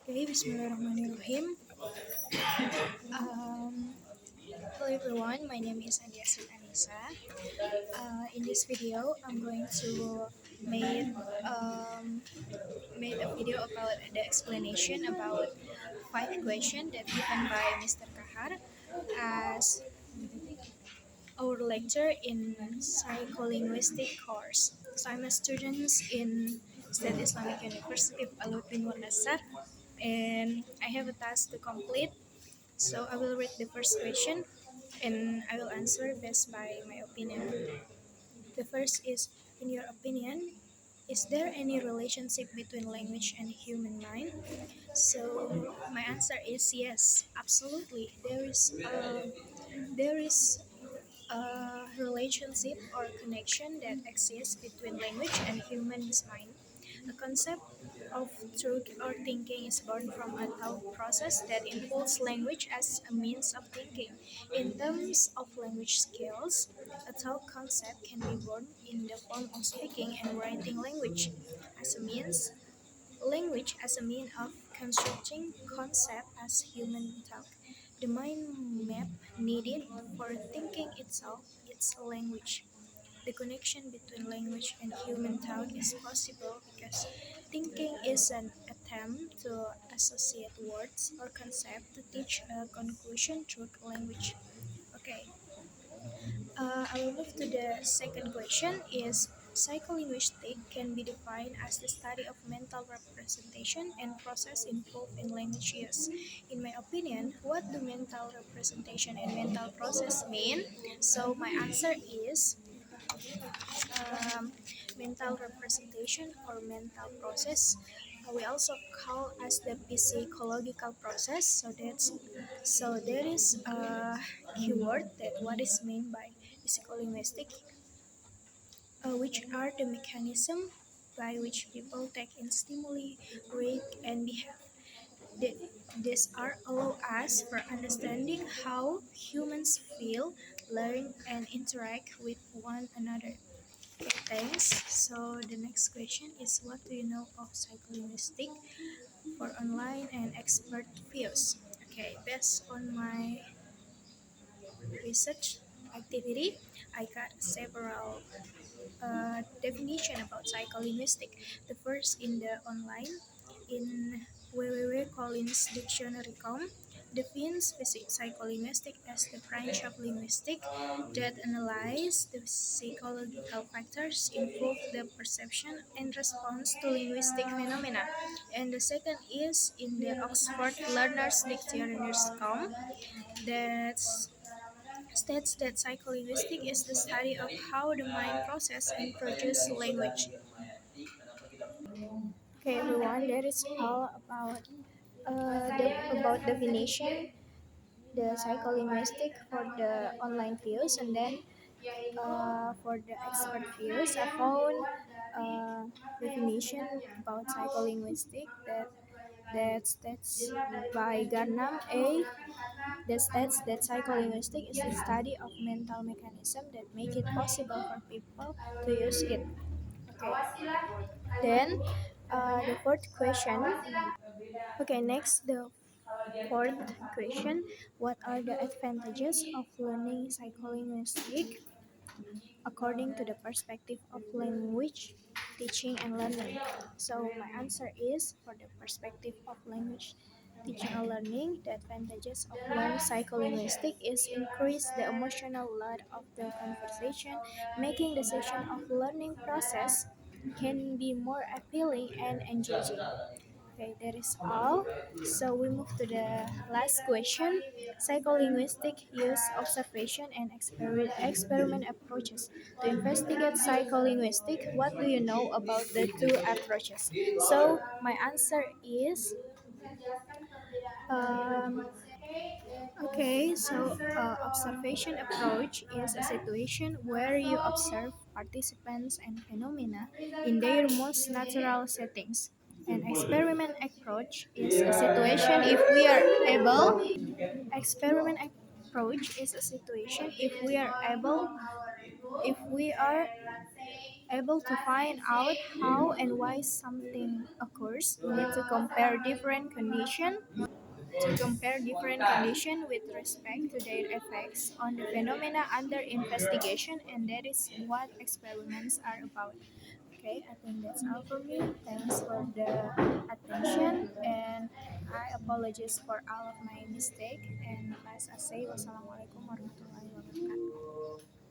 Okay, Bismillahirrahmanirrahim. Um, Hello everyone, my name is Andiasin Anissa. In this video, I'm going to make um, made a video about the explanation about 5 questions that given by Mr. Kahar as our lecture in Psycholinguistic course. So I'm a student in State Islamic University Palut bin Wanasar, and I have a task to complete. So I will read the first question and I will answer based by my opinion. The first is, in your opinion, is there any relationship between language and human mind? So my answer is yes, absolutely. There is a relationship or connection that exists between language and human's mind. A concept of truth or thinking is born from a thought process that involves language as a means of thinking. In terms of language skills, a thought concept can be born in the form of speaking and writing as a means language as a means of constructing concept as human thought. The mind map needed for thinking itself is language. The connection between language and human thought is possible because thinking is an attempt to associate words or concepts to teach a conclusion through language. Okay, I will move to the second question is psycholinguistic can be defined as the study of mental representation and process involved in language use. In my opinion, what do mental representation and mental process mean? So my answer is um, mental representation or mental process. We also call as the psychological process. So there is a keyword that what is meant by psycholinguistic, which are the mechanism by which people take in stimuli, read, and behave. The- These are allow us for understanding how humans feel, learn, and interact with one another. Okay, thanks. So the next question is, what do you know of psycholinguistic for online and expert views? Okay, based on my research activity, I got several definition about psycholinguistic. The first in the online in www.collinsdictionary.com defines psycholinguistic as the branch of linguistics that analyze the psychological factors involved the perception and response to linguistic phenomena. And the second is in the Oxford Learners Dictionary.com that states that psycholinguistics is the study of how the mind processes and produces language. Okay, everyone, that is all about about definition, the psycholinguistic for the online views, and then for the expert views, I found definition about psycholinguistic that's by Garnam A. That states that psycholinguistic is the study of mental mechanism that make it possible for people to use it. Okay. Then the fourth question. Okay, next the fourth question. What are the advantages of learning psycholinguistic according to the perspective of language teaching and learning? So my answer is for the perspective of language teaching and learning, the advantages of learning psycholinguistic is increase the emotional load of the conversation, making the session of learning process can be more appealing and engaging. Okay, that is all. So we move to the last question. Psycholinguistic use observation and experiment approaches. To investigate psycholinguistic, what do you know about the two approaches? So my answer is um, okay, so observation approach is a situation where you observe participants and phenomena in their most natural settings. An experiment approach is a situation experiment approach is a situation if we are able to find out how and why something occurs. We need to compare different conditions with respect to their effects on the phenomena under investigation, and that is what experiments are about. Okay, I think that's all for me. Thanks for the attention, and I apologize for all of my mistake. And as I say, wassalamualaikum warahmatullahi wabarakatuh.